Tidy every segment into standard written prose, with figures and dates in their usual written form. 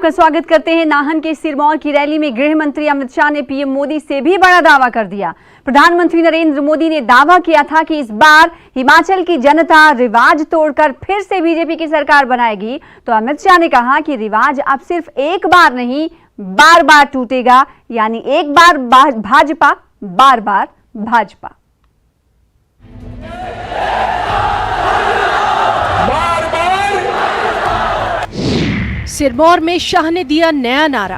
आपका स्वागत करते हैं। नाहन के सिरमौर की रैली में गृह मंत्री अमित शाह ने पीएम मोदी से भी बड़ा दावा कर दिया। प्रधानमंत्री नरेंद्र मोदी ने दावा किया था कि इस बार हिमाचल की जनता रिवाज तोड़कर फिर से बीजेपी की सरकार बनाएगी। तो अमित शाह ने कहा कि रिवाज अब सिर्फ एक बार नहीं, बार बार टूटेगा, यानी एक बार भाजपा, बार बार भाजपा। सिरमौर में शाह ने दिया नया नारा।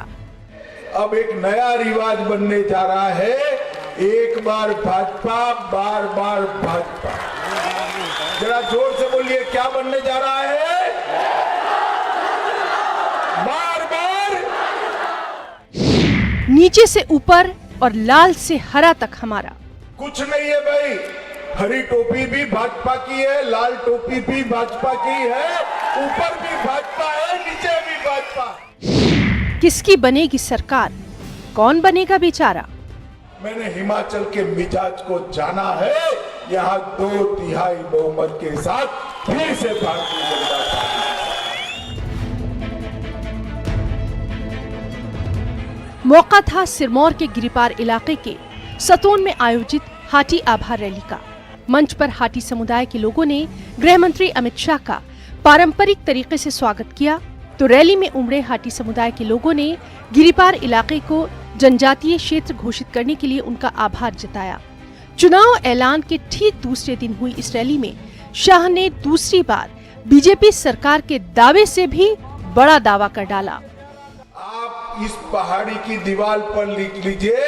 अब एक नया रिवाज बनने जा रहा है, एक बार भाजपा, बार बार भाजपा। जरा जोर से बोलिए, क्या बनने जा रहा है? बार बार। नीचे से ऊपर और लाल से हरा तक हमारा कुछ नहीं है भाई। हरी टोपी भी भाजपा की है, लाल टोपी भी भाजपा की है, ऊपर भी भाजपा है, नीचे भी भाजपा। किसकी बनेगी सरकार, कौन बनेगा बेचारा? मैंने हिमाचल के मिजाज को जाना है। यहाँ 2/3 बहुमत के साथ फिर से भारतीय जनता पार्टी। मौका था सिरमौर के गिरिपार इलाके के सतोन में आयोजित हाटी आभार रैली का। मंच पर हाटी समुदाय के लोगों ने गृह मंत्री अमित शाह का पारंपरिक तरीके से स्वागत किया। तो रैली में उमड़े हाटी समुदाय के लोगों ने गिरिपार इलाके को जनजातीय क्षेत्र घोषित करने के लिए उनका आभार जताया। चुनाव ऐलान के ठीक दूसरे दिन हुई इस रैली में शाह ने दूसरी बार बीजेपी सरकार के दावे से भी बड़ा दावा कर डाला। आप इस पहाड़ी की दीवार पर लिख लीजिए,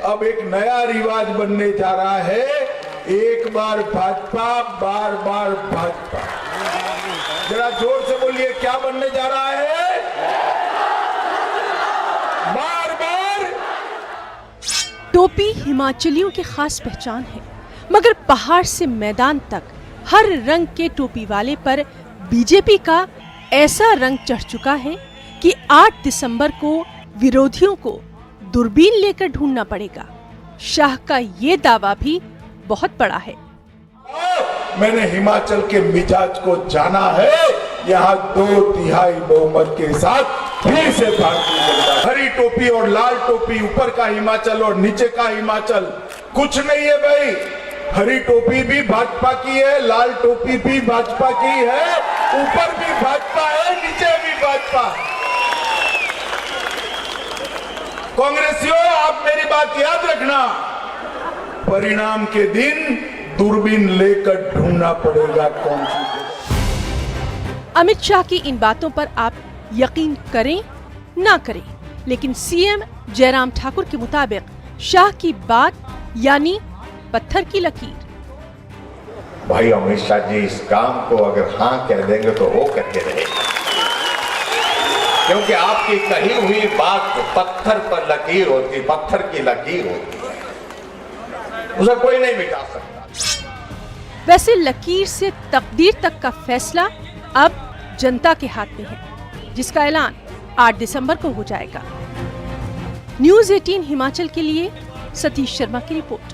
अब एक नया रिवाज बनने जा रहा है, एक बार भाजपा, बार बार भाजपा। जरा जोर से बोलिए, क्या बनने जा रहा है? बार बार। टोपी हिमाचलियों की खास पहचान है, मगर पहाड़ से मैदान तक हर रंग के टोपी वाले पर बीजेपी का ऐसा रंग चढ़ चुका है कि 8 दिसंबर को विरोधियों को दूरबीन लेकर ढूंढना पड़ेगा। शाह का ये दावा भी बहुत बड़ा है। मैंने हिमाचल के मिजाज को जाना है। यहाँ 2/3 बहुमत के साथ फिर से भारतीय जनता। हरी टोपी और लाल टोपी, ऊपर का हिमाचल और नीचे का हिमाचल, कुछ नहीं है भाई। हरी टोपी भी भाजपा की है, लाल टोपी भी भाजपा की है, ऊपर भी भाजपा है, नीचे भी भाजपा। कांग्रेसियों, आप मेरी बात याद रखना, परिणाम के दिन दूरबीन लेकर ढूंढना पड़ेगा कौन सी। अमित शाह की इन बातों पर आप यकीन करें ना करें, लेकिन सीएम जयराम ठाकुर के मुताबिक शाह की बात यानी पत्थर की लकीर। भाई अमित शाह जी इस काम को अगर हाँ कह देंगे तो वो करके रहेगा, क्योंकि आपकी कही हुई बात पत्थर पर लकीर होती, पत्थर की लकीर होती है, उसे कोई नहीं मिटा सकता। वैसे लकीर से तकदीर तक का फैसला अब जनता के हाथ में है, जिसका ऐलान 8 दिसंबर को हो जाएगा। न्यूज़ 18 हिमाचल के लिए सतीश शर्मा की रिपोर्ट।